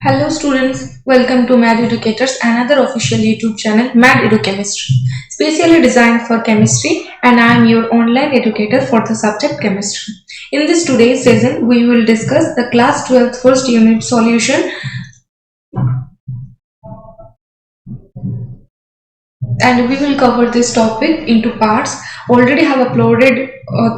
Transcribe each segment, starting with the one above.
Hello students, welcome to Mad Educators, another official YouTube channel, Mad Educhemistry, specially designed for chemistry, and I am your online educator for the subject chemistry. In this today's session, we will discuss the class 12th first unit solution, and we will cover this topic into parts. Already have uploaded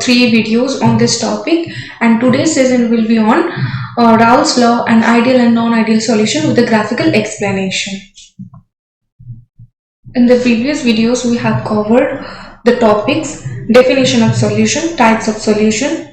3 videos on this topic, and today's session will be on Raoult's law and ideal and non-ideal solution with a graphical explanation. In the previous videos, we have covered the topics: definition of solution, types of solution,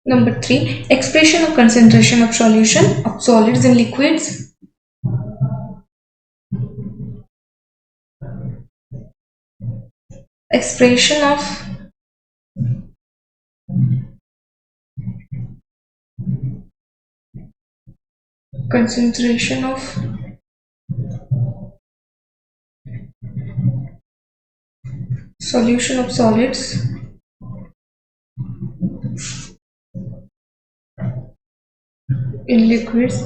number 3, expression of concentration of solution of solids and liquids, expression of concentration of solution of solids in liquids.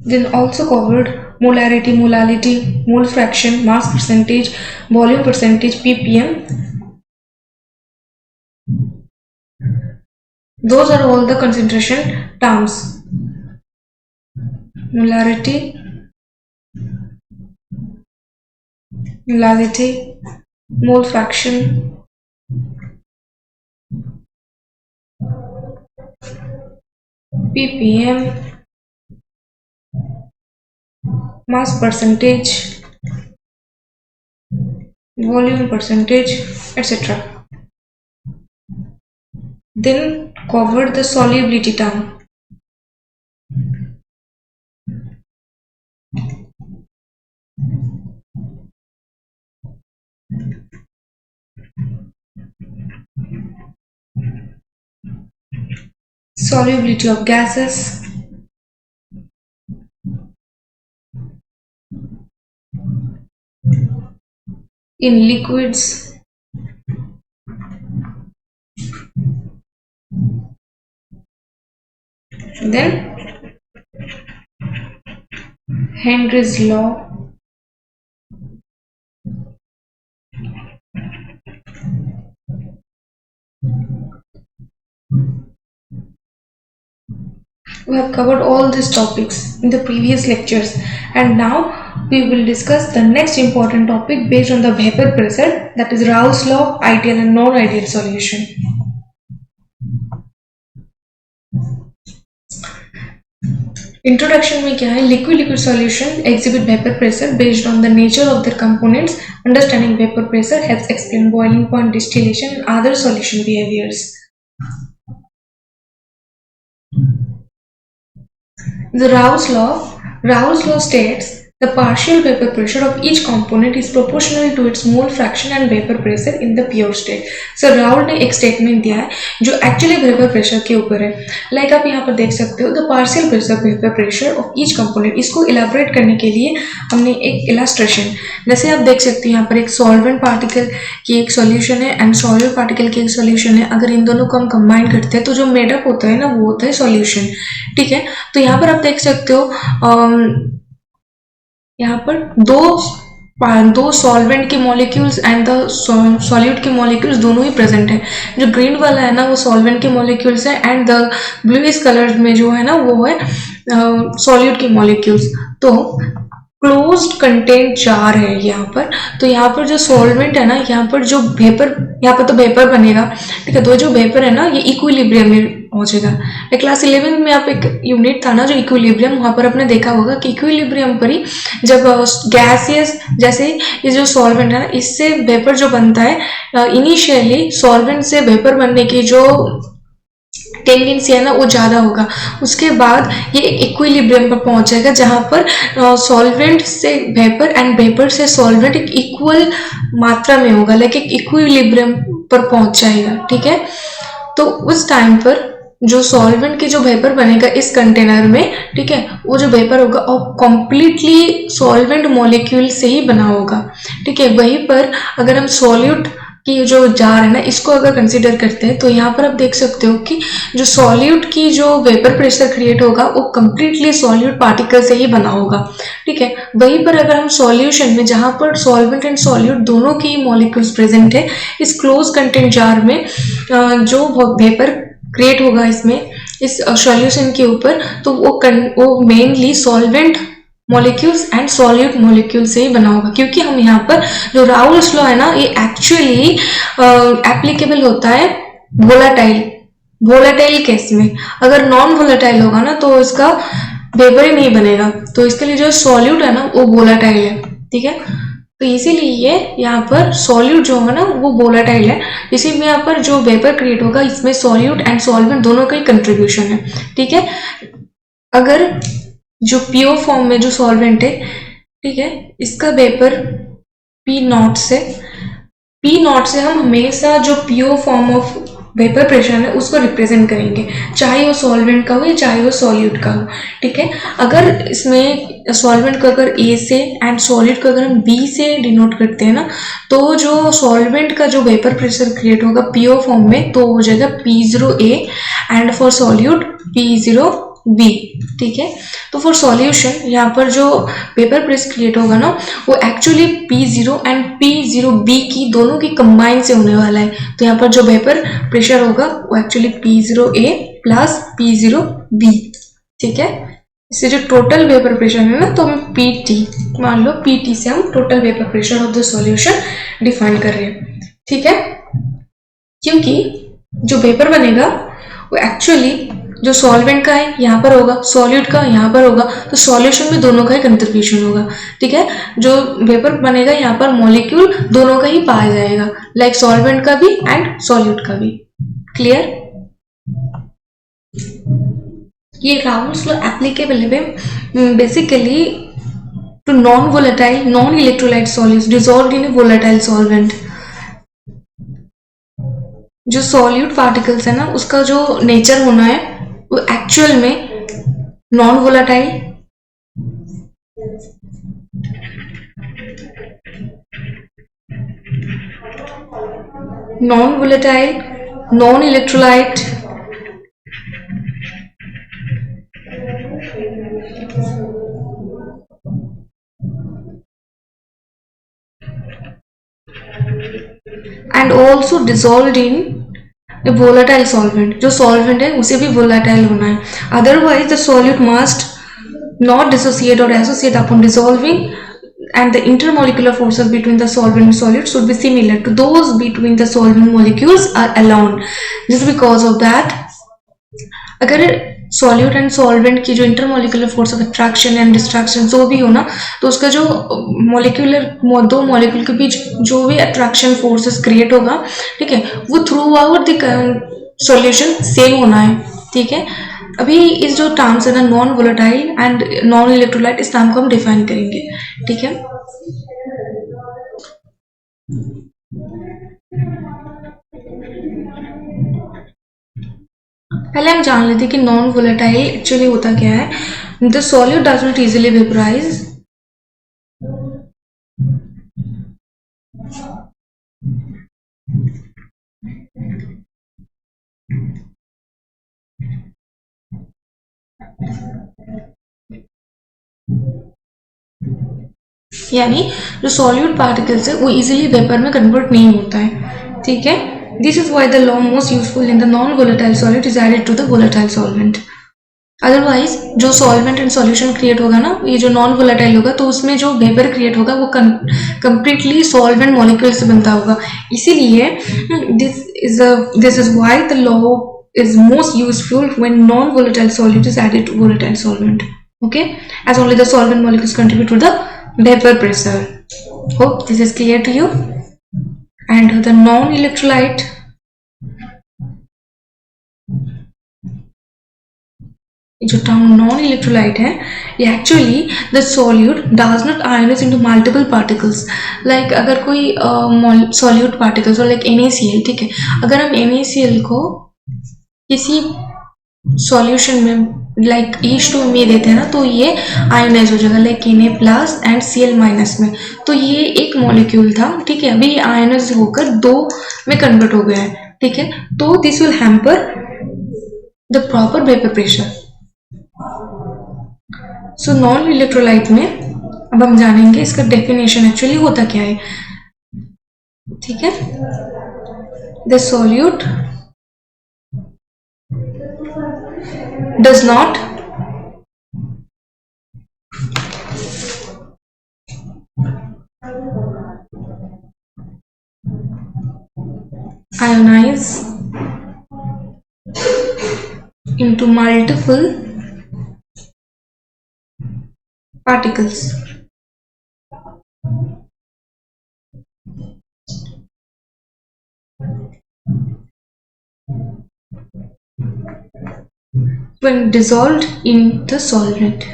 Then also covered molarity, molality, mole fraction, mass percentage, volume percentage, ppm. Those are all the concentration terms: molarity, molality, mole fraction, ppm, mass percentage, volume percentage, etc. Then covered the solubility term. Solubility of gases, in liquids, then Henry's law, we have covered all these topics in the previous lectures, and now we will discuss the next important topic based on the vapor pressure, that is Raoult's law, ideal and non-ideal solution. Introduction में क्या है, liquid liquid solution exhibit vapour pressure based on the nature of their components. Understanding vapour pressure helps explain boiling point, distillation and other solution behaviours. The Raoult's law states the partial vapor pressure of each component is proportional to its mole fraction and vapor pressure in the pure state. So Raoult ने एक statement दिया है जो actually vapour pressure के ऊपर है. Like आप यहाँ पर देख सकते हो, the partial pressure vapour pressure of each component. इसको इलाबोरेट करने के लिए हमने एक इलास्ट्रेशन, जैसे आप देख सकते हो यहाँ पर एक सॉल्वेंट पार्टिकल की एक सॉल्यूशन है एंड सॉल्वेंट पार्टिकल की एक सॉल्यूशन है. अगर इन दोनों को हम कंबाइन करते हैं तो जो मेडअप होता है ना, वो होता है सॉल्यूशन. ठीक है, तो यहाँ पर आप देख सकते हो यहाँ पर दो सॉल्वेंट के मॉलिक्यूल्स एंड द सॉल्यूट के मॉलिक्यूल्स दोनों ही प्रेजेंट है. जो ग्रीन वाला है ना, वो सॉल्वेंट के मॉलिक्यूल्स है एंड द ब्लूइश कलर में जो है ना, वो है सॉल्यूट के मॉलिक्यूल्स. तो क्लोज्ड कंटेंट जार है यहाँ पर. तो यहाँ पर जो सॉल्वेंट है ना, यहाँ पर जो वेपर, यहाँ पर तो वेपर बनेगा. ठीक है, तो जो वेपर है ना, ये इक्विलिब्रियम में पहुंचेगा. क्लास 11 में आप एक यूनिट था ना जो इक्विलिब्रियम, वहां पर आपने देखा होगा कि इक्विलिब्रियम पर ही जब गैसियस, जैसे ये जो सॉल्वेंट है ना, इससे वेपर जो बनता है, इनिशियली सॉल्वेंट से वेपर बनने की जो टेंडेंसी है ना वो ज़्यादा होगा। उसके बाद ये इक्विलिब्रियम पर पहुंच जाएगा जहाँ पर सॉल्वेंट से वेपर एंड वेपर से सॉल्वेंट एक इक्वल मात्रा में होगा, लाइक एक इक्विलिब्रियम पर पहुंच जाएगा। ठीक है, तो उस टाइम पर जो सॉल्वेंट की जो वेपर बनेगा इस कंटेनर में, ठीक है, वो जो वेपर होगा और कंप्लीटली सॉल्वेंट मॉलिक्यूल से ही बना होगा। ठीक है, वहीं पर अगर हम सॉल्यूट की जो जार है ना इसको अगर कंसीडर करते हैं तो यहाँ पर आप देख सकते हो कि जो सॉल्यूट की जो वेपर प्रेशर क्रिएट होगा वो कंप्लीटली सॉल्यूट पार्टिकल से ही बना होगा। ठीक है, वहीं पर अगर हम सॉल्यूशन में जहाँ पर सॉल्वेंट एंड सॉल्यूट दोनों की मॉलिक्यूल्स प्रेजेंट है इस क्लोज कंटेंट जार में, जो वेपर क्रिएट होगा इसमें इस सॉल्यूशन के ऊपर, तो वो mainly solvent molecules and solute molecule से ही बना होगा। क्योंकि हम यहाँ पर जो राउल्स लॉ है ना ये एक्चुअली एप्लीकेबल होता है वोलाटाइल केस में। अगर नॉन वोलाटाइल होगा ना तो इसका वेपर ही नहीं बनेगा, तो इसके लिए जो सॉल्यूट है ना वो वोलाटाइल है। ठीक है, तो इसीलिए यहाँ पर सॉल्यूट जो होगा ना वो वोलाटाइल है, इसी में यहाँ पर जो वेपर क्रिएट होगा इसमें सॉल्यूट एंड सॉल्वेंट दोनों का ही कंट्रीब्यूशन है। ठीक है, अगर जो प्योर फॉर्म में जो सॉल्वेंट है, ठीक है, इसका वेपर पी नॉट से हम हमेशा जो pure form of vapour pressure है उसको रिप्रेजेंट करेंगे, चाहे वो सॉल्वेंट का हो या चाहे वो सॉल्यूट का हो। ठीक है, अगर इसमें सॉल्वेंट को अगर ए से एंड सॉल्यूट को अगर हम बी से डिनोट करते हैं ना तो जो सॉल्वेंट का जो वेपर प्रेशर क्रिएट होगा प्योर फॉर्म में तो हो जाएगा P0A and for solute P0B। ठीक है, तो फॉर सॉल्यूशन यहाँ पर जो वेपर प्रेस क्रिएट होगा ना वो एक्चुअली P0 एंड P0B की दोनों की कंबाइन से होने वाला है। तो यहाँ पर जो वेपर प्रेशर होगा वो एक्चुअली P0A प्लस P0B। ठीक है, इससे जो टोटल वेपर प्रेशर है ना तो हम PT मान लो PT से हम total vapour pressure of the solution define कर रहे हैं। ठीक है, क्योंकि जो वेपर बनेगा वो एक्चुअली जो सॉल्वेंट का है यहाँ पर होगा, सॉल्यूट का यहाँ पर होगा, तो सॉल्यूशन में दोनों का ही कंट्रीब्यूशन होगा। ठीक है, जो वेपर बनेगा यहाँ पर मॉलिक्यूल दोनों का ही पाया जाएगा, लाइक सॉल्वेंट का भी एंड सॉल्यूट का भी। क्लियर? ये राउल्स लॉ एप्लीकेबल है basically to non volatile non electrolyte solutes dissolved in a volatile solvent. जो सॉल्यूट पार्टिकल्स है ना उसका जो नेचर होना है वो एक्चुअल में non volatile non electrolyte and also dissolved in volatile solvent. जो सॉल्वेंट है उसे भी वोलाटाइल होना है, otherwise the solute must not dissociate और associate upon dissolving and the intermolecular forces between the solvent and solute should be similar to those between the solvent molecules are alone. Just because of that अगर solute and solvent की जो intermolecular force of attraction and distraction जो भी हो ना तो उसका जो मोलिकुलर दो मॉलिक्यूल के बीच जो भी अट्रैक्शन फोर्सेस क्रिएट होगा, ठीक है, वो through out the solution same होना है। ठीक है, अभी इस जो टर्म्स है ना non volatile and non electrolyte इस टर्म को हम डिफाइन करेंगे। ठीक है, पहले हम जान लेते हैं कि नॉन वोलेटाइल एक्चुअली होता क्या है। The solute does not easily vaporise, यानी जो सॉल्यूट पार्टिकल्स है वो इजीली वेपर में कन्वर्ट नहीं होता है। ठीक है, this is why the law most useful in the non volatile solute is added to the volatile solvent. Otherwise जो सॉल्वेंट एंड सॉल्यूशन क्रिएट होगा ना ये जो नॉन वोलेटाइल होगा तो उसमें जो वेपर क्रिएट होगा वो कंप्लीटली सॉल्वेंट मॉलिक्यूल से बनता होगा। इसीलिए this is why the law is most useful when non-volatile solute is added to volatile solvent. Okay, as only the solvent molecules contribute to the vapor pressure. Hope this is clear to you. And the non-electrolyte जो term non electrolyte है, ये actually the solute does not ionize into multiple particles. Like अगर कोई solute particles और like NaCl, ठीक है, अगर हम NaCl को किसी सॉल्यूशन में लाइक H2 में देते हैं ना, तो ये आयोनाइज हो जाएगा लाइक Na+ एंड Cl- में। तो ये एक मॉलिक्यूल था, ठीक है, अभी आयोनाइज होकर 2 में कन्वर्ट हो गया है, ठीक है। तो this will hamper the proper vapour pressure. So non electrolyte में अब हम जानेंगे इसका डेफिनेशन एक्चुअली होता क्या है, ठीक है। The solute does not ionize into multiple particles. When dissolved in the solvent.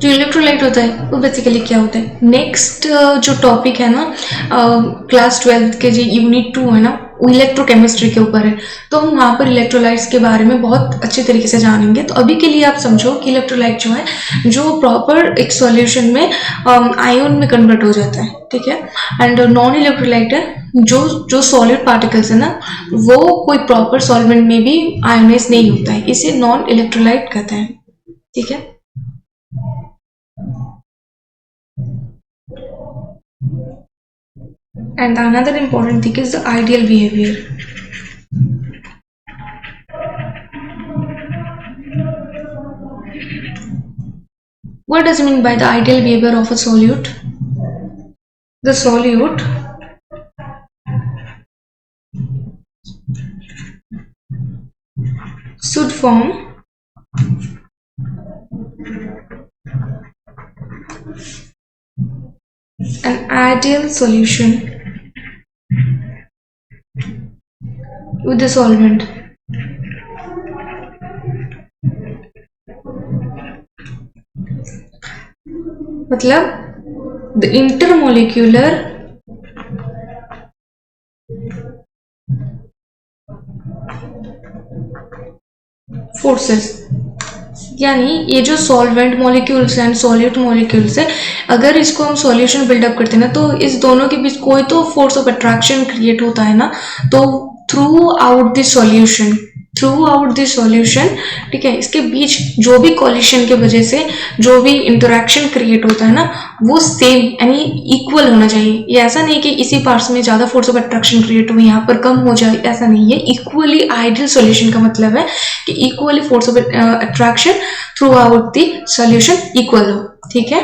जो इलेक्ट्रोलाइट होता है वो बेसिकली क्या होता है, नेक्स्ट जो टॉपिक है ना क्लास 12 के जो यूनिट 2 है ना, वो इलेक्ट्रोकेमिस्ट्री के ऊपर है। तो हम वहाँ पर इलेक्ट्रोलाइट्स के बारे में बहुत अच्छे तरीके से जानेंगे। तो अभी के लिए आप समझो कि इलेक्ट्रोलाइट जो है जो प्रॉपर एक सॉल्यूशन में आयन में कन्वर्ट हो जाता है, ठीक है। एंड नॉन इलेक्ट्रोलाइट है जो सॉलिड पार्टिकल्स है ना, वो कोई प्रॉपर सॉल्वेंट में भी आयोनाइज नहीं होता है, इसे नॉन इलेक्ट्रोलाइट कहते हैं, ठीक है। And another important thing is the ideal behavior. What does it mean by the ideal behavior of a solute? The solute should form an ideal solution with the solvent. मतलब the intermolecular forces, यानी ये जो solvent molecules and solute molecules है, अगर इसको हम solution buildup करते हैं ना, तो इस दोनों के बीच कोई तो फोर्स ऑफ अट्रैक्शन क्रिएट होता है ना, तो थ्रू आउट दिस सॉल्यूशन, ठीक है, इसके बीच जो भी कॉलिशन के वजह से जो भी इंटरेक्शन क्रिएट होता है ना, वो सेम यानी इक्वल होना चाहिए। ये ऐसा नहीं कि इसी पार्ट्स में ज्यादा फोर्स ऑफ अट्रैक्शन क्रिएट हुई, यहाँ पर कम हो जाए, ऐसा नहीं है। इक्वली आइडियल सॉल्यूशन का मतलब है कि equally force of attraction through out the solution equal हो, ठीक है।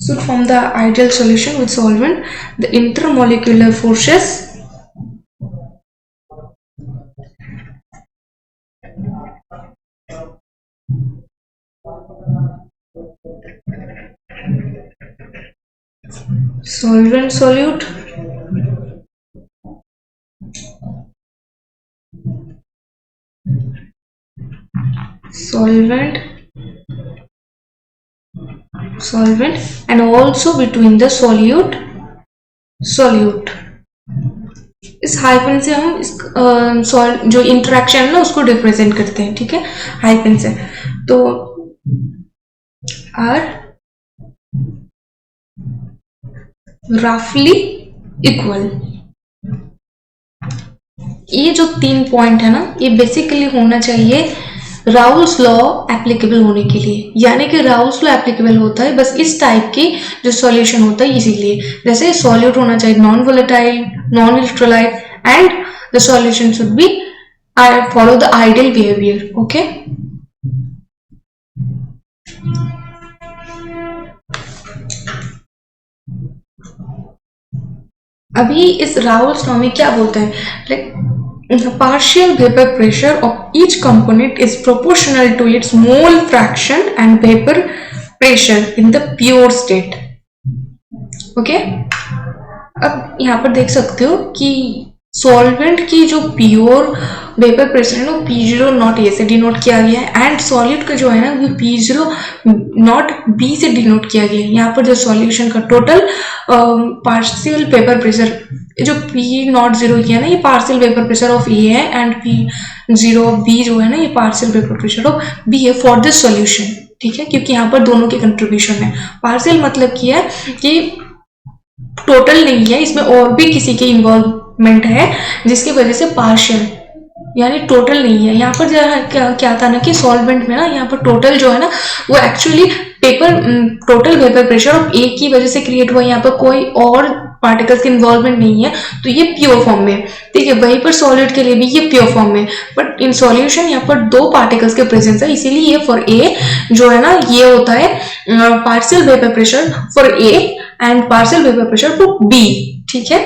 So from the ideal solution with solvent, the intermolecular forces solvent solute solvent and also between the solute इस हाइफन से हम इस जो इंटरेक्शन है ना उसको रिप्रेजेंट करते हैं, ठीक है, हाइफन से। तो आर रफली इक्वल, ये जो 3 पॉइंट है ना, ये बेसिकली होना चाहिए राउल्स लॉ एप्लीकेबल होने के लिए। यानी कि राउल्स लॉ एप्लीकेबल होता है बस इस टाइप की जो सॉल्यूशन होता है इसीलिए, जैसे सॉल्यूट होना चाहिए non volatile, non electrolyte and the solution should be follow the ideal behaviour, okay. अभी इस राउल्स लॉ में क्या बोलते हैं, like the partial vapor pressure of each component is proportional to its mole fraction and vapor pressure in the pure state, okay। अब यहाँ पर देख सकते हो कि सॉल्वेंट की जो प्योर वेपर प्रेशर है ना P0 नॉट ए से डिनोट किया गया है एंड सॉलिड का जो है ना वो P0 नॉट बी से डिनोट किया गया है। यहाँ पर जो सॉल्यूशन का टोटल पार्शियल वेपर प्रेशर जो P0 किया ना ये partial vapour pressure of A है एंड P0 बी जो है ना ये partial vapour pressure of B है फॉर दिस सॉल्यूशन। ठीक है, क्योंकि यहाँ पर दोनों के कंट्रीब्यूशन है। पार्शियल मतलब क्या है कि टोटल नहीं है, इसमें और भी किसी के इन्वॉल्वमेंट है जिसकी वजह से पार्शियल यानी टोटल नहीं है। यहाँ पर क्या था ना कि सॉल्वेंट में ना यहाँ पर टोटल जो है ना वो actually paper total vapour pressure of A की वजह से क्रिएट हुआ। यहाँ पर कोई और पार्टिकल्स की इन्वॉल्वमेंट नहीं है, तो ये प्योर फॉर्म में। ठीक है, वहीं पर सॉलिड के लिए भी ये प्योर फॉर्म में, बट इन सॉल्यूशन यहाँ पर दो पार्टिकल्स के प्रेजेंस है, इसीलिए ये फॉर ए जो है ना ये होता है partial vapour pressure for A and partial vapour pressure for B. ठीक है,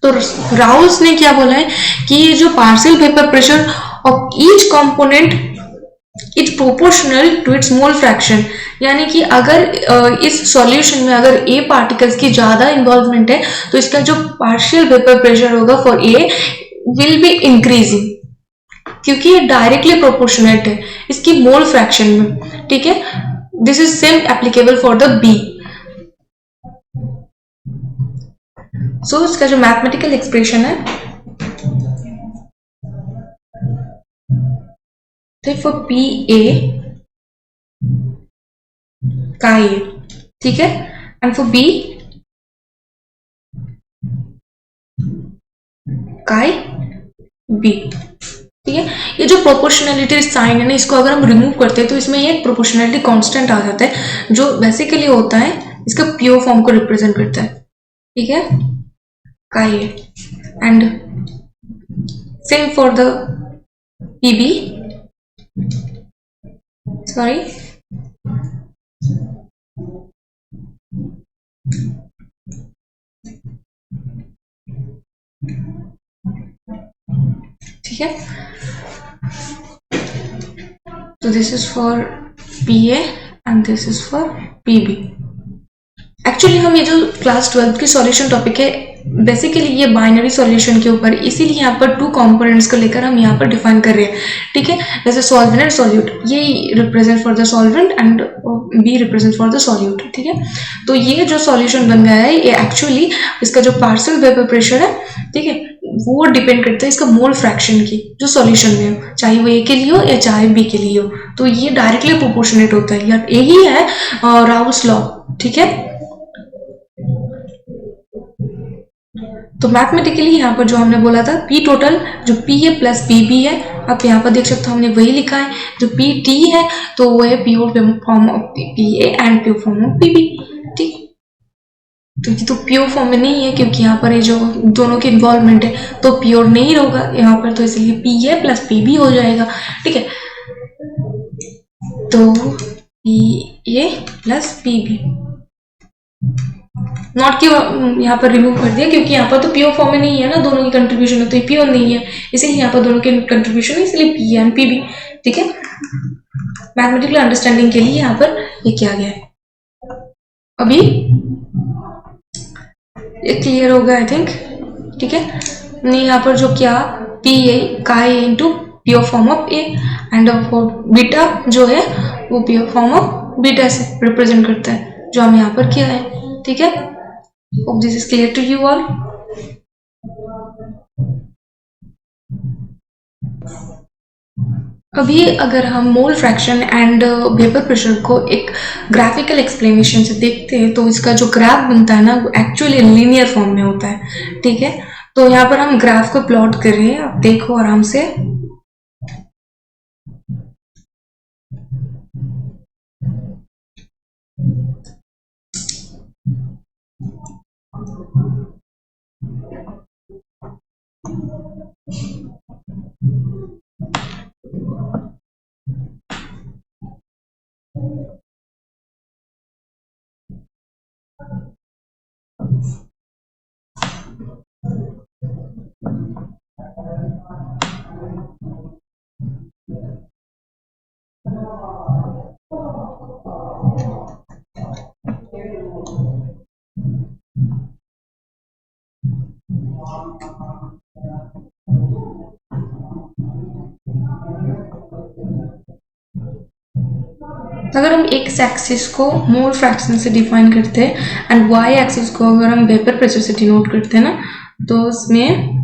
तो राउल्स ने क्या बोला है कि ये जो partial vapour pressure of each component is proportional to its mole fraction, यानी कि अगर इस सॉल्यूशन में अगर ए पार्टिकल्स की ज्यादा इन्वॉल्वमेंट है तो इसका जो पार्शियल वेपर प्रेशर होगा for a will be increasing, क्योंकि ये डायरेक्टली प्रोपोर्शनेट है इसकी मोल फ्रैक्शन में। ठीक है, this is same applicable for the B. So इसका जो मैथमेटिकल एक्सप्रेशन है तो फॉर पी ए का ए, ठीक है, एंड फॉर बी काई बी। ठीक है, ये जो प्रोपोर्शनलिटी साइन है ना इसको अगर हम रिमूव करते हैं तो इसमें ये प्रोपोर्शनलिटी कांस्टेंट आ जाता है जो बेसिकली होता है इसका प्योर फॉर्म को रिप्रेजेंट करता है। ठीक है, chi and same for the P B, sorry ठीक है, तो this is for P A and this is for P B. Actually हम ये जो क्लास 12 की सॉल्यूशन टॉपिक है बेसिकली ये बाइनरी सॉल्यूशन के ऊपर, इसीलिए यहाँ पर टू कंपोनेंट्स को लेकर हम यहाँ पर डिफाइन कर रहे हैं। ठीक है, जैसे सॉल्वेंट एंड सॉल्यूट, ये represent for the solvent and B represent for the solute. ठीक है, तो ये जो सॉल्यूशन बन गया है ये एक्चुअली इसका जो पार्शियल वेपर प्रेशर है, ठीक है, वो डिपेंड करता है इसका मोल फ्रैक्शन की जो सॉल्यूशन में हो, चाहे वो ए के लिए हो या चाहे बी के लिए हो, तो ये डायरेक्टली प्रोपोर्शनेट होता है यार, यही है राउल्स लॉ। ठीक है, तो मैथमेटिकली यहाँ पर जो हमने बोला था पी टोटल जो पी है प्लस पी बी है, अब यहाँ पर देख सकते हो हमने वही लिखा है। जो पी टी है तो वो है pure form of P A and pure form of P B. ठीक, तो ये तो प्योर फॉर्म में नहीं है क्योंकि यहाँ पर ये जो दोनों की इन्वॉल्वमेंट है तो प्योर नहीं होगा यहाँ पर, तो इसलिए P A plus P B हो जाएगा। ठीक है, तो P A plus P B, not की यहाँ पर रिमूव कर दिया क्योंकि यहाँ पर तो प्योर फॉर्म में नहीं है ना, दोनों की कंट्रीब्यूशन है तो ये प्योर नहीं है, इसीलिए यहाँ पर दोनों के कंट्रीब्यूशन है, इसलिए पी एंड पी बी। ठीक है, मैथमेटिकल अंडरस्टैंडिंग के लिए यहाँ पर ये किया गया है। अभी ये क्लियर हो गया आई थिंक। ठीक है, हमने यहाँ पर जो किया पी ए का A into pure form of A and beta जो है वो प्योर फॉर्म ऑफ बीटा से रिप्रेजेंट करता है जो हम यहाँ पर किया है। ठीक है, hope this is clear to you all. अभी अगर हम mole fraction and vapour pressure को एक ग्राफिकल एक्सप्लेनेशन से देखते हैं तो इसका जो ग्राफ बनता है ना वो एक्चुअली लीनियर फॉर्म में होता है। ठीक है, तो यहाँ पर हम ग्राफ को प्लॉट कर रहे हैं, आप देखो आराम से। अगर हम एक्स एक्सिस को मोल फ्रैक्शन से डिफाइन करते हैं एंड वाई एक्सिस को अगर हम वेपर प्रेशर से डिनोट करते हैं ना, तो उसमें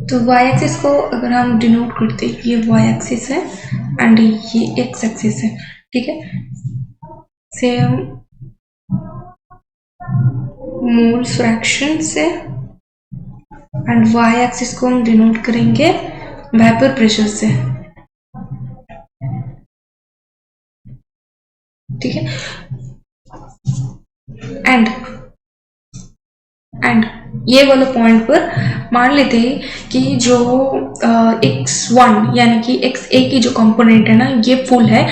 तो y एक्सिस को अगर हम डिनोट करते हैं, ये y एक्सिस है एंड ये x एक्सिस है, ठीक है। से हम मोल फ्रैक्शन से एंड y एक्सिस को हम डिनोट करेंगे वेपर प्रेशर से, ठीक है। एंड ये वाला पॉइंट पर मान लेते हैं कि जो x1 यानी कि xa की जो कंपोनेंट है ना, ये फुल है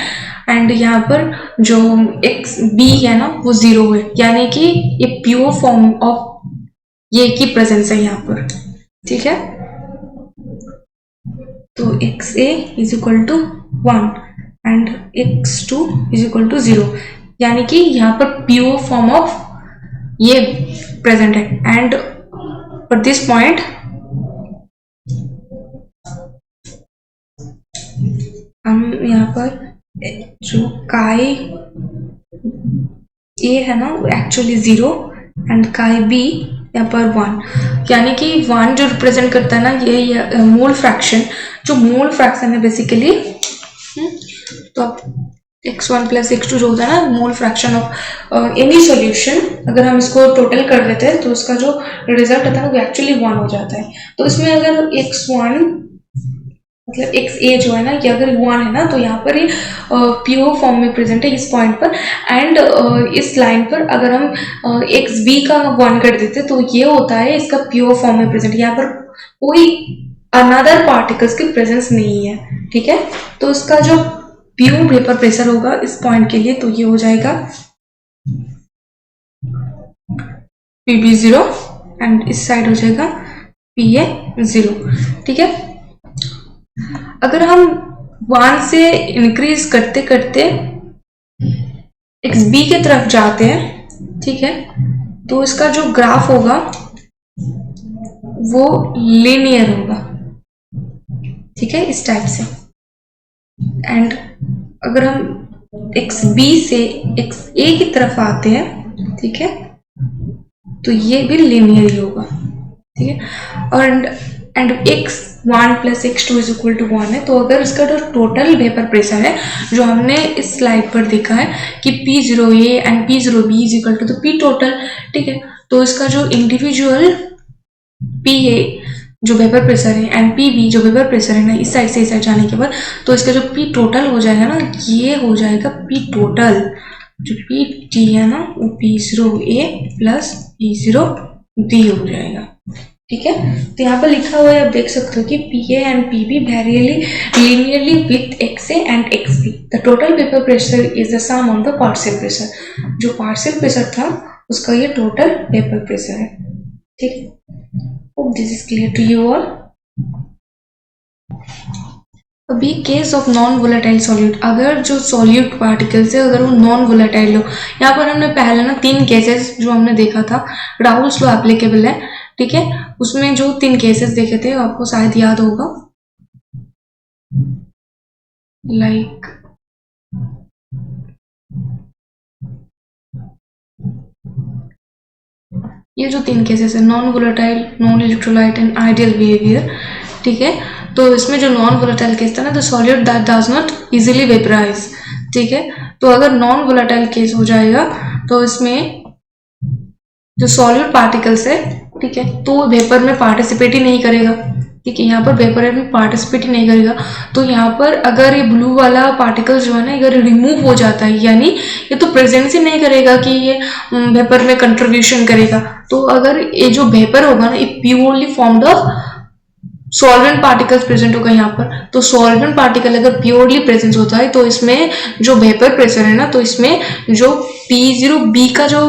एंड यहाँ पर जो xb है ना वो 0 है, यानी कि ये प्योर फॉर्म ऑफ ये की प्रेजेंस है यहाँ पर, ठीक है। तो xa is equal to 1 and x2 is equal to 0, यानी कि यहाँ पर प्योर फॉर्म ऑफ ये प्रेजेंट है। एंड फॉर दिस पॉइंट हम यहाँ पर जो काई ए है ना वो एक्चुअली 0 एंड काई बी यहाँ पर 1, यानी कि 1 जो रिप्रेजेंट करता है ना ये मोल फ्रैक्शन, जो मोल फ्रैक्शन है बेसिकली। तो अब x1 प्लस x2 जो होता है ना mole fraction of any solution, अगर हम इसको टोटल कर देते हैं तो उसका जो रिजल्ट आता है वो एक्चुअली 1 हो जाता है। तो इसमें अगर x1 मतलब xa जो है ना ये अगर 1 है ना, तो यहाँ पर ये प्योर फॉर्म में प्रेजेंट है इस पॉइंट पर। एंड इस लाइन पर अगर हम xb का 1 कर देते तो ये होता है इसका प्योर फॉर्म में प्रेजेंट, यहाँ पर कोई अनदर पार्टिकल्स की प्रेजेंस नहीं है, ठीक है। तो इसका जो प्योर वेपर प्रेशर होगा इस पॉइंट के लिए तो ये हो जाएगा PB0 एंड इस साइड हो जाएगा PA0, ठीक है। अगर हम 1 से इंक्रीज करते करते XB की तरफ जाते हैं, ठीक है, तो इसका जो ग्राफ होगा वो लीनियर होगा, ठीक है, इस टाइप से। एंड अगर हम XB से XA की तरफ आते हैं, ठीक है, तो ये भी लीनियर ही होगा, ठीक है। और and x1 plus x2 is equal to 1 है, तो अगर इसका जो टोटल वेपर प्रेशर है जो हमने इस स्लाइड पर देखा है कि P0A and P0B is equal to P total, ठीक है। तो इसका जो इंडिविजुअल PA जो वेपर प्रेशर है एंड PB जो वेपर प्रेशर है ना इस साइड से इस साइड जाने के बाद, तो इसका जो P टोटल हो जाएगा ना ये हो जाएगा P टोटल, जो PT है ना वो P0A प्लस P0B हो जाएगा, ठीक है। तो यहाँ पर लिखा हुआ है, आप देख सकते हो कि PA and PB very linearly with XA and XB. The total vapor pressure is the sum of the partial pressure. जो partial pressure था उसका ये total vapor pressure है, ठीक है। Hope this is clear to you all. अभी case of non volatile solute, अगर जो सॉल्यूट पार्टिकल्स है अगर वो नॉन वोलेटाइल हो, यहाँ पर हमने पहले ना 3 केसेस जो हमने देखा था राउल्स लॉ एप्लीकेबल है, ठीक है। उसमें जो 3 केसेस देखे थे आपको शायद याद होगा, लाइक ये जो 3 केसेस है non volatile, non electrolyte and ideal behaviour, ठीक है। तो इसमें जो नॉन वोलेटाइल केस था ना, the solute that does not easily vaporise, ठीक है। तो अगर नॉन वोलेटाइल केस हो जाएगा तो इसमें जो सॉल्यूट पार्टिकल्स है, ठीक है, तो वेपर में पार्टिसिपेट ही नहीं करेगा, ठीक है, यहाँ पर वेपर में पार्टिसिपेट ही नहीं करेगा। तो यहाँ पर अगर ये ब्लू वाला पार्टिकल जो है ना, अगर रिमूव हो जाता है, यानी ये तो प्रेजेंस ही नहीं करेगा कि ये वेपर में कंट्रीब्यूशन करेगा। तो अगर ये जो वेपर होगा ना, ये purely formed of solvent particles present होगा यहाँ पर। तो सॉल्वेंट पार्टिकल अगर प्योरली प्रेजेंट होता है तो इसमें जो वेपर प्रेशर है ना, तो इसमें जो P0B का जो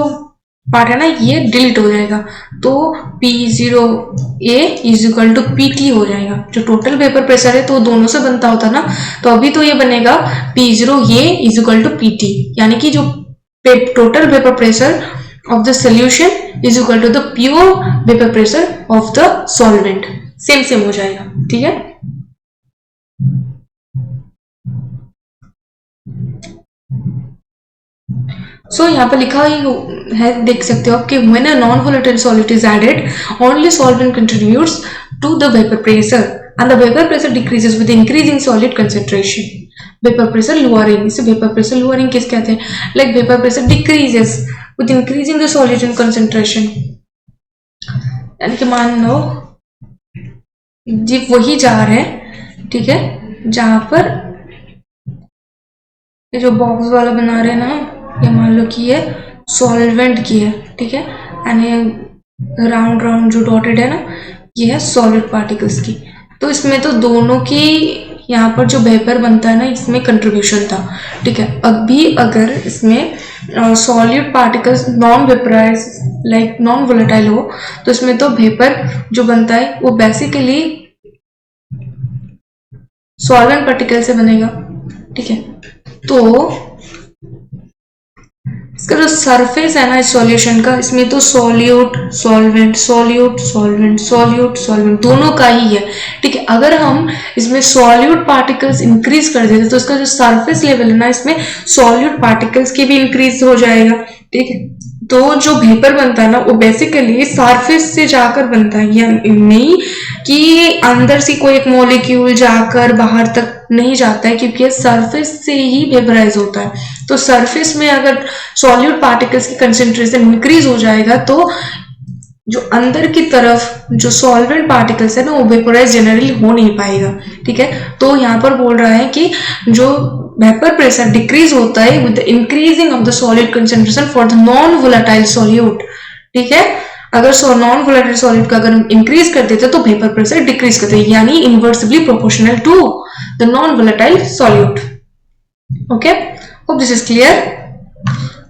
पार्ट है ना, ये डिलीट हो जाएगा। तो P0A is equal to PT हो जाएगा। जो टोटल वेपर प्रेशर है तो दोनों से बनता होता ना, तो अभी तो ये बनेगा P0A is equal to PT, यानी कि जो total vapour pressure of the solution is equal to the pure vapour pressure of the solvent. Same same हो जाएगा, ठीक है। सो यहाँ पर लिखा ही है, देख सकते हो आप कि when a non-volatile solute is added, only solvent contributes to the vapor pressure and the vapor pressure decreases with increasing solid concentration. Vapor pressure lowering, इसे vapor pressure lowering किस कहते हैं? Like vapor pressure decreases with increasing the solid concentration. यानी कि मान लो जी वही jar है, ठीक है, जहां पर ये जो बॉक्स वाला बना रहे हैं ना, ये मान लो कि ये सॉल्वेंट की है, ठीक है, एंड ये राउंड राउंड जो डॉटेड है ना, ये है सॉलिड पार्टिकल्स की। तो इसमें तो दोनों की यहाँ पर जो वेपर बनता है ना, इसमें कंट्रीब्यूशन था, ठीक है। अभी अगर इसमें solid particles non vaporise like non volatile हो, तो इसमें तो वेपर जो बनता है वो बेसिकली सॉल्वेंट पार्टिकल से बनेगा, ठीक है। तो इसका जो सरफेस है ना इस सॉल्यूशन का, इसमें तो solute solvent solute solvent solute solvent दोनों का ही है, ठीक है। अगर हम इसमें सॉल्यूट पार्टिकल्स इंक्रीज कर देते तो इसका जो सरफेस लेवल है ना, इसमें सॉल्यूट पार्टिकल्स की भी इंक्रीज हो जाएगा, ठीक है। तो जो वेपर बनता है ना, वो बेसिकली सरफेस से जाकर बनता है, या नहीं कि अंदर से कोई एक मॉलिक्यूल जाकर बाहर तक नहीं जाता है, क्योंकि सरफेस से ही वेपराइज होता है। तो सरफेस में अगर सॉल्यूट पार्टिकल्स की कंसेंट्रेशन इंक्रीज हो जाएगा तो जो अंदर की तरफ जो सॉल्वेंट पार्टिकल्स है ना, वो वेपराइज जनरली हो नहीं पाएगा, ठीक है। तो यहाँ पर बोल रहा है कि जो वेपर प्रेशर डिक्रीज होता है with the increasing of the solid concentration for the non volatile solute, ठीक है। अगर नॉन वोलेटाइल सॉल्यूट का अगर इंक्रीज कर देते तो वेपर प्रेशर डिक्रीज करते, यानी inversely proportional to the non volatile solute. Okay, hope this is clear.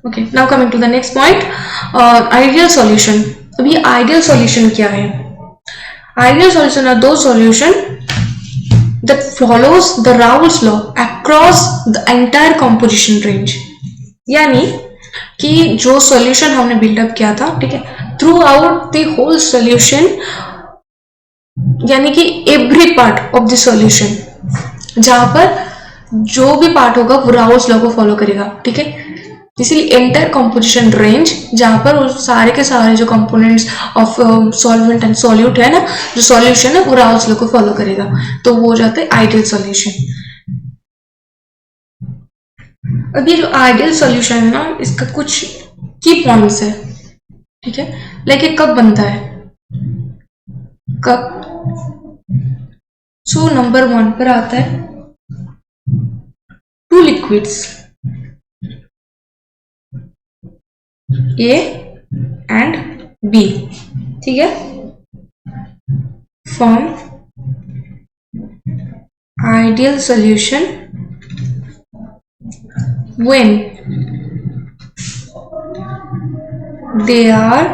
Okay, now coming to the next point, ideal solution. अभी आइडियल सॉल्यूशन क्या है? आइडियल सॉल्यूशन आर दो solution that follows the Raoult's law across the entire composition range, यानी कि जो solution हमने buildup किया था, ठीक है, throughout the whole solution, यानी कि every part of the solution, जहां पर जो भी पार्ट होगा वो राउल्स लॉ को फॉलो करेगा, ठीक है। इसीलिए एंटायर कंपोजिशन रेंज, जहां पर वो सारे के सारे जो components of solvent and solute है ना, जो सॉल्यूशन है वो राउल्स लॉ को फॉलो करेगा, तो वो हो जाता है आइडियल सॉल्यूशन। अब ये जो आइडियल सॉल्यूशन है ना, इसका कुछ की पॉइंट्स है, ठीक है। लाइक ये कब बनता है, कब? सो नंबर 1 पर आता है two liquids A and B, ठीक है, form ideal solution when they are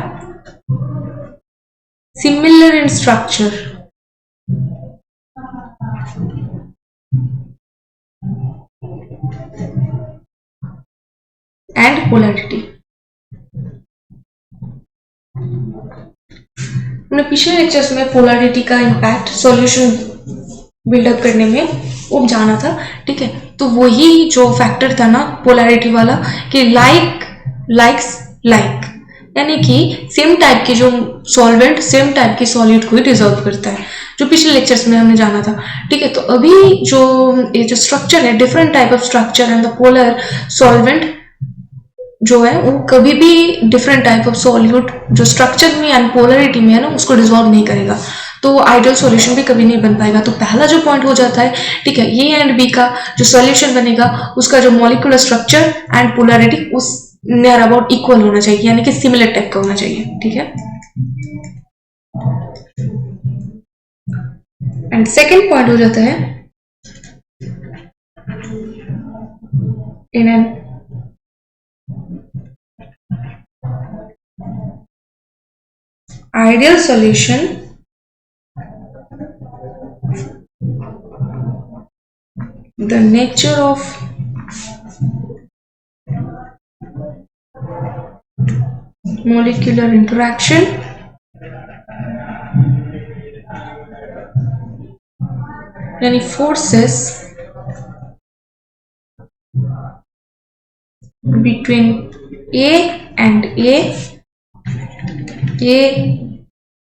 similar in structure and polarity। हमने पिछले लेक्चर्स में पोलैरिटी का इम्पैक्ट सॉल्यूशन बिल्डअप करने में वो जाना था, ठीक है। तो वही जो फैक्टर था ना पोलैरिटी वाला, कि लाइक्स लाइक, यानी कि सेम टाइप की जो सॉल्वेंट सेम टाइप की सॉल्यूट को ही डिजॉल्व करता है, जो पिछले लेक्चर्स में हमने जाना था, ठीक है। तो अभी ये जो स्ट्रक्चर है, different type of structure and the polar solvent जो है वो कभी भी डिफरेंट टाइप ऑफ सॉल्यूट जो स्ट्रक्चर में एंड पोलरिटी में है ना, उसको डिसॉल्व नहीं करेगा। तो आइडियल सॉल्यूशन भी कभी नहीं बन पाएगा। तो पहला जो पॉइंट हो जाता है, ठीक है, ए एंड बी का जो सॉल्यूशन बनेगा उसका जो मॉलिक्यूलर स्ट्रक्चर एंड पोलैरिटी उस नियर अबाउट इक्वल होना चाहिए, यानी कि सिमिलर टाइप का होना चाहिए, ठीक है। एंड सेकेंड पॉइंट हो जाता है in an ideal solution the nature of molecular interaction any forces between A and A,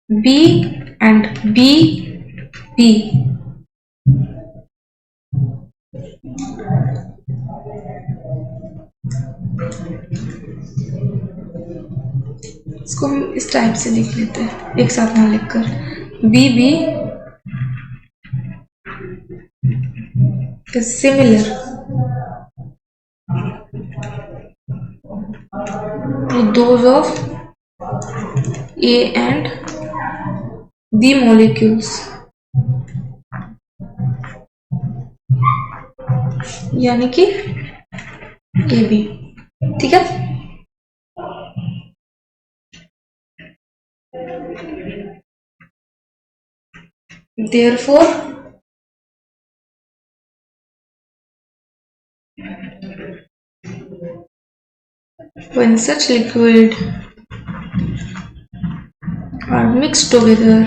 B and B, B. इसको हम इस टाइप से लिख लेते हैं, एक साथ ना लिखकर, B B is similar to those of A and B molecules, यानी कि ए बी, ठीक है। Therefore when such liquid are mixed together,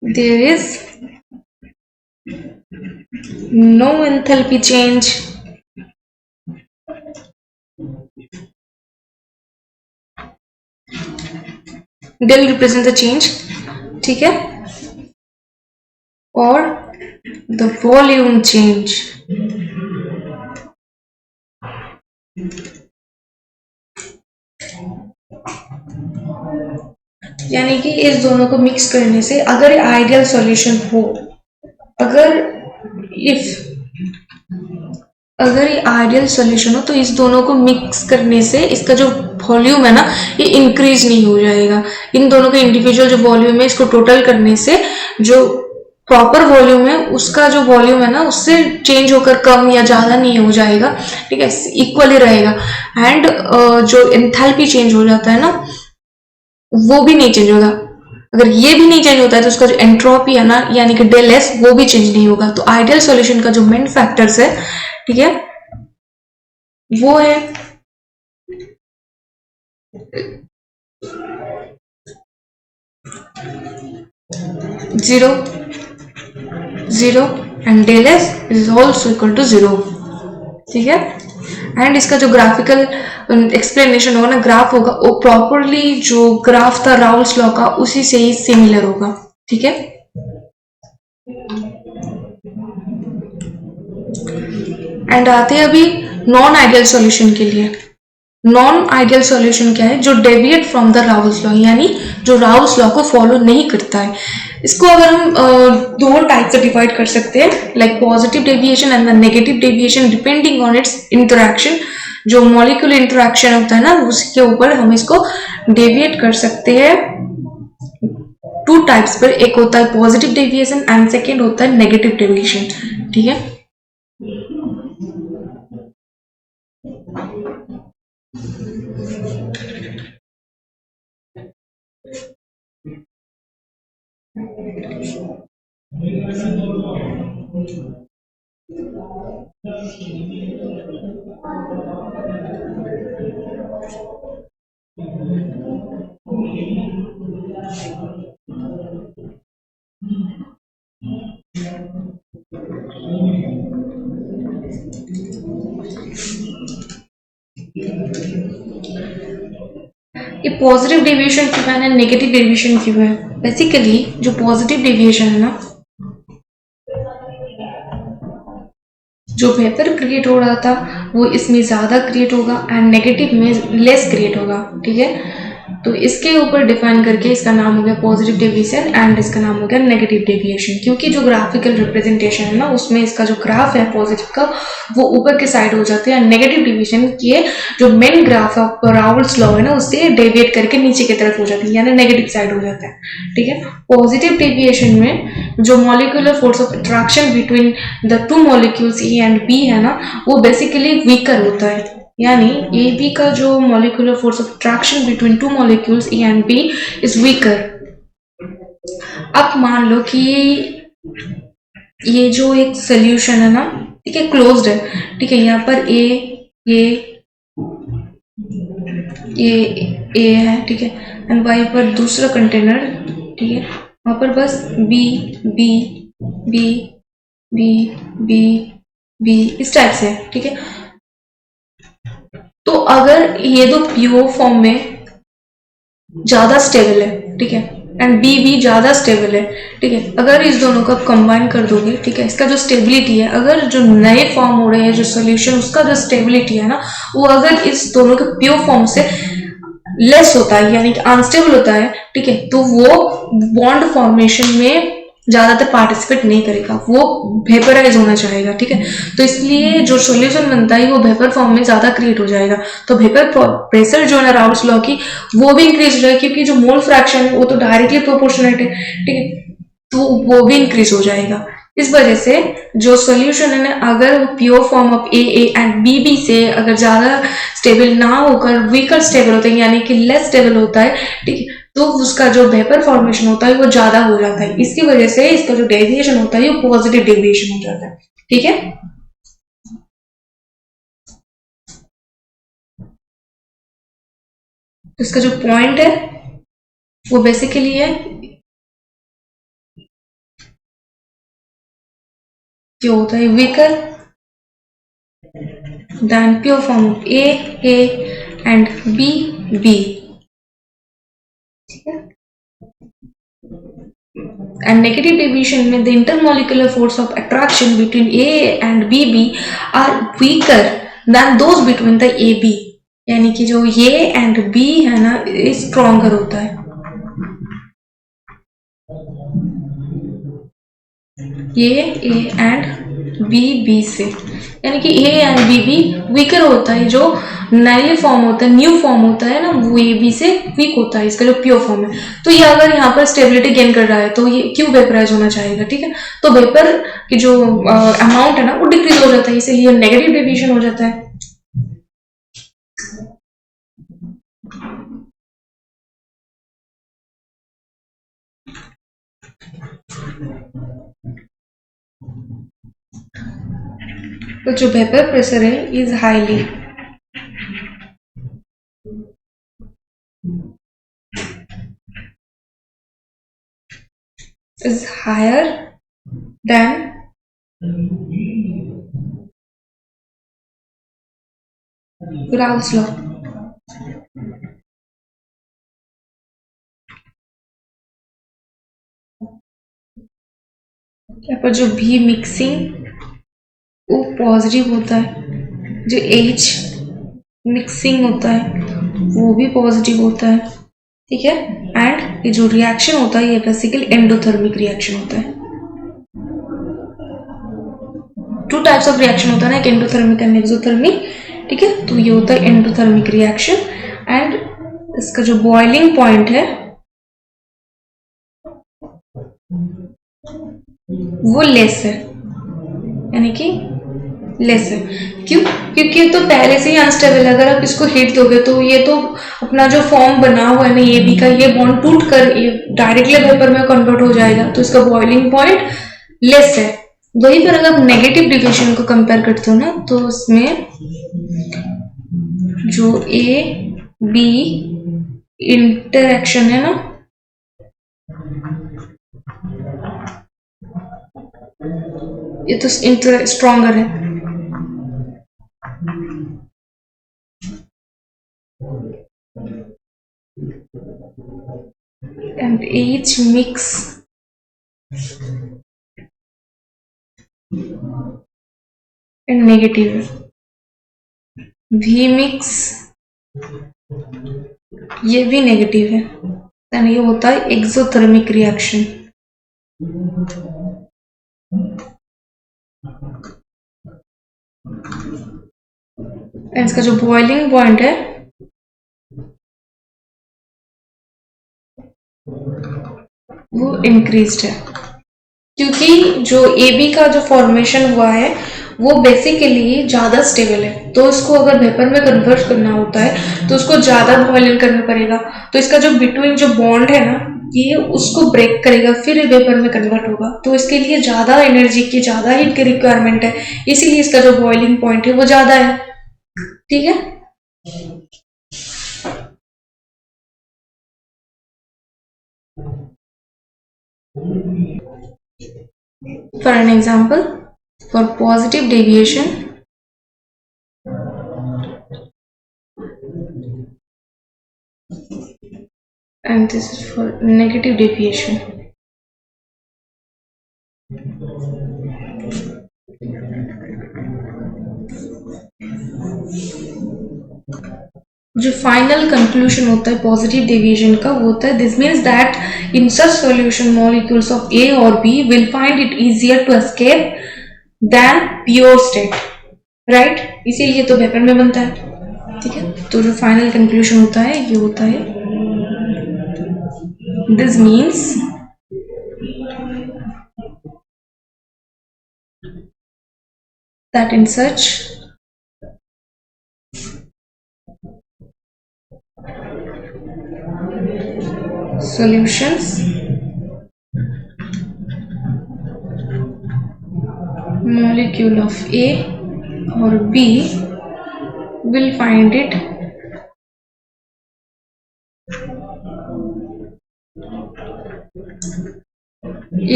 there is no enthalpy change del represent the change, ठीक है, और the volume change, यानी कि इस दोनों को मिक्स करने से अगर आइडियल सॉल्यूशन हो, अगर ये आइडियल सॉल्यूशन हो तो इस दोनों को मिक्स करने से इसका जो वॉल्यूम है ना ये इंक्रीज नहीं हो जाएगा। इन दोनों के इंडिविजुअल जो वॉल्यूम है इसको टोटल करने से जो प्रॉपर वॉल्यूम है उसका जो वॉल्यूम है ना उससे चेंज होकर कम या ज्यादा नहीं हो जाएगा, ठीक है, इक्वली रहेगा। एंड जो एंथैल्पी चेंज हो जाता है ना वो भी नहीं चेंज होगा। अगर ये भी नहीं चेंज होता है तो उसका जो एंट्रोपी है ना यानी कि डेल एस वो भी चेंज नहीं होगा। तो आइडियल सॉल्यूशन का जो मेन फैक्टर्स है, ठीक है, वो है zero zero and del S is also equal to zero, ठीक है। एंड इसका जो ग्राफिकल एक्सप्लेनेशन होगा ना, ग्राफ होगा, वो प्रॉपरली जो ग्राफ था राउल्स लॉ का उसी से ही सिमिलर होगा, ठीक है। एंड आते हैं अभी नॉन आइडियल सॉल्यूशन के लिए। नॉन आइडियल सॉल्यूशन क्या है? जो deviate from the Raoult's law, यानी जो राउल्स लॉ को फॉलो नहीं करता है। इसको अगर हम दो टाइप से डिवाइड कर सकते हैं, like positive deviation and the negative deviation depending on it's interaction. जो मॉलिक्यूलर इंटरैक्शन होता है ना उसके ऊपर हम इसको डेविएट कर सकते हैं टू टाइप्स पर। एक होता है पॉजिटिव डेविएशन एंड सेकेंड होता है नेगेटिव डेविएशन, ठीक है। ये पॉजिटिव डेविएशन क्यों है, नेगेटिव डेविएशन क्यों है? बेसिकली जो पॉजिटिव डेविएशन है ना जो वेपर क्रिएट हो रहा था वो इसमें ज़्यादा क्रिएट होगा एंड नेगेटिव में लेस क्रिएट होगा, ठीक है। तो इसके ऊपर डिफाइन करके इसका नाम हो गया पॉजिटिव डेविएशन एंड इसका नाम हो गया नेगेटिव डेविएशन, क्योंकि जो ग्राफिकल रिप्रेजेंटेशन है ना उसमें इसका जो ग्राफ है पॉजिटिव का वो ऊपर के साइड हो जाते हैं, नेगेटिव डेविएशन के जो main graph of Raoult's law है ना उससे डेविएट करके नीचे की तरफ हो जाती है, यानी नेगेटिव साइड हो जाता है, ठीक है। पॉजिटिव डेविएशन में जो molecular force of attraction between the two molecules A and B है ना वो बेसिकली वीकर होता है, यानी ए बी का जो molecular force of attraction between two molecules A and B is weaker. अब मान लो कि ये जो एक सोल्यूशन है ना, ठीक है, क्लोज्ड है, ठीक है, यहाँ पर ए है, ठीक है, एंड वाई पर दूसरा कंटेनर, ठीक है, वहां पर बस B B B B B B इस टाइप से, ठीक है। तो अगर ये दो प्योर फॉर्म में ज्यादा स्टेबल है, ठीक है, एंड बी भी ज्यादा स्टेबल है, ठीक है, अगर इस दोनों को कंबाइन कर दोगे, ठीक है, इसका जो स्टेबिलिटी है, अगर जो नए फॉर्म हो रहे हैं जो सोल्यूशन उसका जो स्टेबिलिटी है ना वो अगर इस दोनों के प्योर फॉर्म से लेस होता है यानी कि अनस्टेबल होता है, ठीक है, तो वो बॉन्ड फॉर्मेशन में ज्यादातर पार्टिसिपेट नहीं करेगा, वो वेपराइज होना चाहेगा, ठीक है। तो इसलिए जो सॉल्यूशन बनता है वो वेपर फॉर्म में ज्यादा क्रिएट हो जाएगा, तो वेपर प्रेशर जो है राउल्स लॉ की वो भी इंक्रीज हो जाएगा, क्योंकि जो मोल फ्रैक्शन है वो तो डायरेक्टली प्रोपोर्शनेट है, ठीक है, तो वो भी इंक्रीज हो जाएगा। इस वजह से जो सॉल्यूशन है ना अगर pure form of A and B से अगर ज्यादा स्टेबल ना होकर वीकर स्टेबल होता है यानी कि लेस स्टेबल होता है, ठीक है, तो उसका जो वेपर फॉर्मेशन होता है वो ज्यादा हो जाता है, इसकी वजह से इसका जो डेविएशन होता है वो पॉजिटिव डेविएशन हो जाता है, ठीक है। तो इसका जो पॉइंट है वो बेसिकली है जो होता है weaker than pure form of A and B. ठीक है, and negative deviation में the intermolecular force of attraction between A and B are weaker than those between the AB, यानी कि जो A and B है ना स्ट्रॉन्गर होता है, A एंड बी से, यानी कि ए एंड बी वीकर होता है, जो नए फॉर्म होता है न्यू फॉर्म होता है ना वो ए बी से वीक होता है, इसका जो प्योर फॉर्म है। तो ये अगर यहाँ पर स्टेबिलिटी गेन कर रहा है तो ये क्यों वेपराइज होना चाहेगा, ठीक है, तो वेपर की जो अमाउंट है ना वो डिक्रीज हो जाता है, इसीलिए नेगेटिव डेविएशन हो जाता है। तो जो वेपर प्रेशर है is highly is higher than Raoult's law. यहाँ पर जो भी मिक्सिंग वो पॉजिटिव होता है, जो H मिक्सिंग होता है वो भी पॉजिटिव होता है, ठीक है, एंड ये जो रिएक्शन होता है ये बेसिकली एंडोथर्मिक रिएक्शन होता है। टू टाइप्स ऑफ रिएक्शन होता है ना, एक एंडोथर्मिक एंड एक्सोथर्मिक, ठीक है, तो ये होता है एंडोथर्मिक रिएक्शन एंड इसका जो बॉइलिंग पॉइंट है वो लेस है, यानी कि लेस है, क्यों, क्योंकि तो पहले से ही अनस्टेबल है, अगर आप इसको हिट दोगे तो ये तो अपना जो फॉर्म बना हुआ है ना ए बी का ये बॉन्ड टूट कर डायरेक्टली वेपर में कन्वर्ट हो जाएगा, तो इसका बॉइलिंग पॉइंट लेस है। वहीं पर अगर नेगेटिव डिविजन को कंपेयर करते हो ना तो उसमें जो ए बी इंटरेक्शन है ना ये तो स्ट्रॉन्गर है, and each mix and negative है। वी मिक्स ये भी नेगेटिव है, यानी ये होता है एक्सोथर्मिक रिएक्शन। इसका जो बॉइलिंग पॉइंट है वो इंक्रीज्ड है, क्योंकि जो AB का जो फॉर्मेशन हुआ है वो बेसिकली ज़्यादा स्टेबल है, तो इसको अगर वेपर में कन्वर्ट करना होता है तो उसको ज़्यादा बॉइलिंग करना पड़ेगा। तो इसका जो बिटवीन जो बॉन्ड है ना, ये उसको ब्रेक करेगा, फिर वेपर में कन्वर्ट होगा। तो इसके लिए ज़्यादा एनर्जी की, ज़्यादा हीट की रिक्वायरमेंट है, इसीलिए इसका जो बॉइलिंग पॉइंट है वो ज़्यादा है। ठीक है। For an example, for positive deviation, and this is for negative deviation. जो फाइनल कंक्लूजन होता है पॉजिटिव डेविएशन का वो होता है, this means that in such solution molecules of A और B will find it easier to escape than pure state, right. इसीलिए तो वेपर में बनता है। ठीक है, तो जो फाइनल कंक्लूजन होता है ये होता है, this means that in such solutions molecule of A or B will find it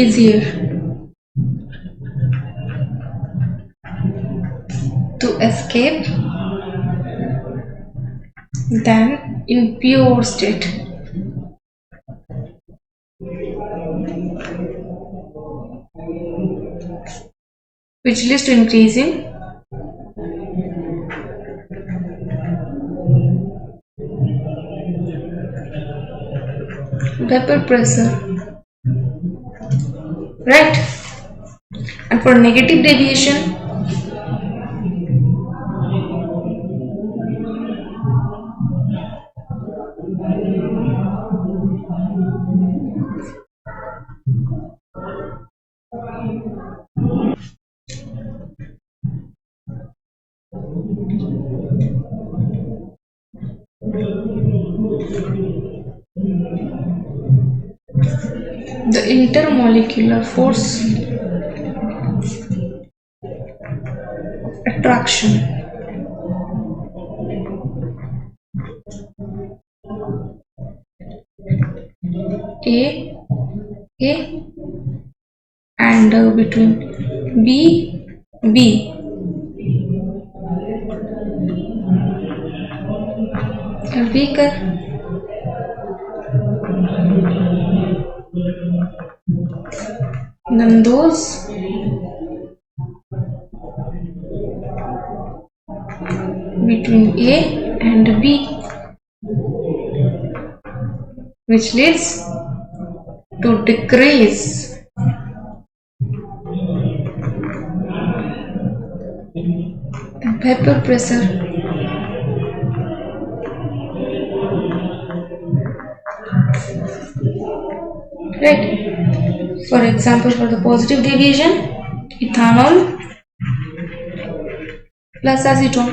easier to escape than in pure state. Which leads to increasing vapor pressure, right? And for negative deviation, the intermolecular force attraction A and between B weaker than those between A and B, which leads to decrease the vapor pressure. Right. For example, for the positive deviation, ethanol plus acetone.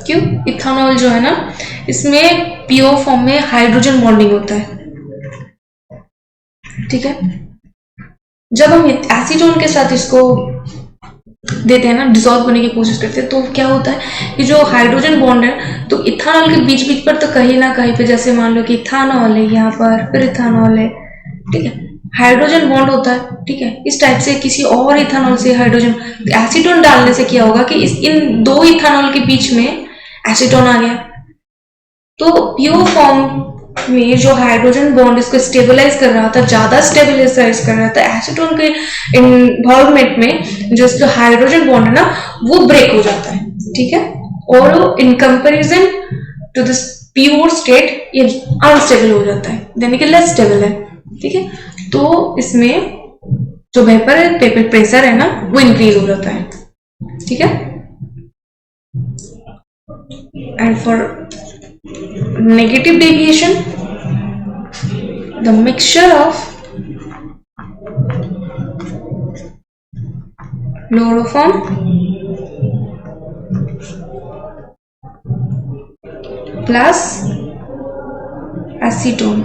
क्यों? Ethanol जो है ना, इसमें PO form में hydrogen bonding होता है। ठीक है, जब हम एसीटोन के साथ इसको देते हैं ना, डिसॉल्व करने की कोशिश करते हैं, तो क्या होता है कि जो हाइड्रोजन बॉन्ड है, तो इथानॉल के बीच बीच पर तो कहीं ना कहीं पे, जैसे मान लो कि इथानॉल है यहाँ पर, फिर इथानॉल है, ठीक है, हाइड्रोजन बॉन्ड होता है। ठीक है, इस टाइप से किसी और इथानॉल से हाइड्रोजन, एसीटोन डालने से क्या होगा कि इन दो इथानॉल के बीच में एसीटोन आ गया, तो प्योर फॉर्म में जो हाइड्रोजन बॉन्ड इसको स्टेबलाइज कर रहा था, ज्यादा स्टेबलाइज कर रहा था, एसीटोन के इन्वॉल्वमेंट में जो हाइड्रोजन बॉन्ड है ना वो ब्रेक हो जाता है, ठीक है, और in comparison to this pure state ये अनस्टेबल हो जाता है, यानी कि लेस स्टेबल है, ठीक है। तो इसमें जो वेपर प्रेशर है ना वो इंक्रीज हो जाता है, ठीक है। And for negative deviation, the mixture of chloroform plus acetone,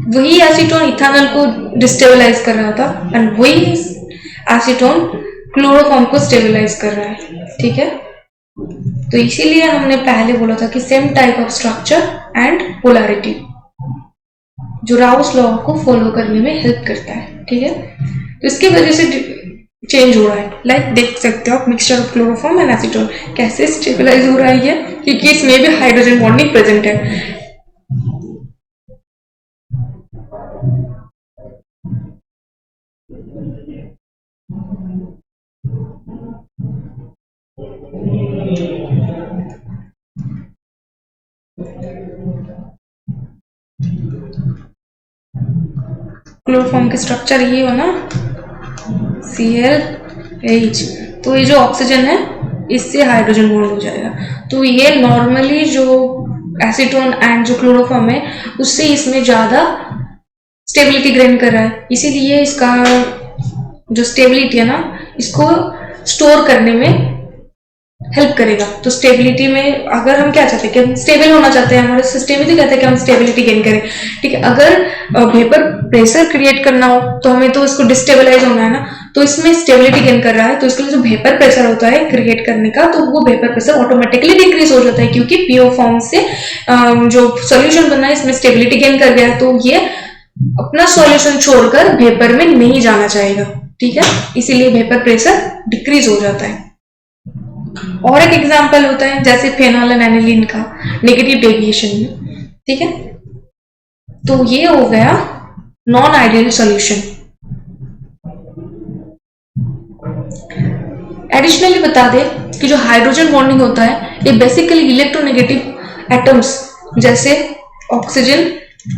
वही एसीटोन इथानल को डिस्टेबलाइज कर रहा था एंड वही एसीटोन क्लोरोफॉर्म को स्टेबलाइज कर रहा है, ठीक है। तो इसीलिए हमने पहले बोला था कि same type of structure and polarity जो राउस लॉ को फॉलो करने में हेल्प करता है, ठीक है। तो इसकी वजह से चेंज हो रहा है, लाइक देख सकते हो आप mixture of chloroform and acetone कैसे स्टेबलाइज हो रहा है ये, क्योंकि इसमें भी हाइड्रोजन बॉन्डिंग प्रेजेंट है। क्लोरोफॉर्म के स्ट्रक्चर ये हो ना ClH, तो ये जो ऑक्सीजन है इससे हाइड्रोजन बॉन्ड हो जाएगा, तो ये नॉर्मली जो एसीटोन एंड जो क्लोरोफॉर्म है उससे इसमें ज्यादा स्टेबिलिटी गेन कर रहा है, इसीलिए इसका जो स्टेबिलिटी है ना इसको स्टोर करने में हेल्प करेगा। तो स्टेबिलिटी में अगर हम क्या चाहते हैं कि हम स्टेबल होना चाहते हैं, हमारे सिस्टम में तो कहते हैं कि हम स्टेबिलिटी गेन करें, ठीक है। अगर वेपर प्रेशर क्रिएट करना हो तो हमें तो इसको डिस्टेबलाइज होना है ना, तो इसमें स्टेबिलिटी गेन कर रहा है, तो इसके लिए जो वेपर प्रेशर होता है क्रिएट करने का, तो वो वेपर प्रेशर ऑटोमेटिकली डिक्रीज हो जाता है, क्योंकि प्योर फॉर्म से जो सोल्यूशन बना है इसमें स्टेबिलिटी गेन कर गया, तो ये अपना सॉल्यूशन छोड़कर वेपर में नहीं जाना चाहेगा, ठीक है, इसीलिए वेपर प्रेशर डिक्रीज हो जाता है। और एक एग्जांपल होता है जैसे फेनॉल एंड एनिलीन का नेगेटिव डेविएशन में, ठीक है। तो ये हो गया नॉन आइडियल सॉल्यूशन। एडिशनली बता दे कि जो हाइड्रोजन बॉन्डिंग होता है ये बेसिकली इलेक्ट्रोनेगेटिव एटम्स जैसे ऑक्सीजन,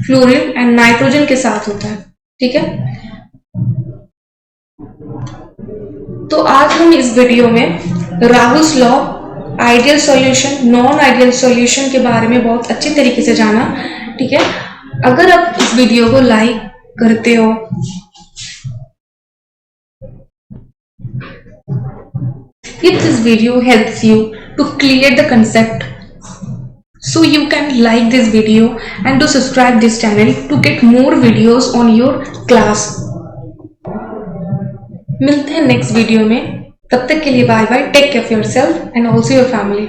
फ्लोरीन एंड नाइट्रोजन के साथ होता है, ठीक है। तो आज हम इस वीडियो में Rahul's law, ideal solution, non ideal solution के बारे में बहुत अच्छी तरीके से जाना, ठीक है। अगर आप इस वीडियो को लाइक करते हो, if this video helps you to clear the concept, so you can like this video and to subscribe this channel to get more videos on your class. मिलते हैं नेक्स्ट वीडियो में, तब तक के लिए bye bye, take care of yourself and also your family.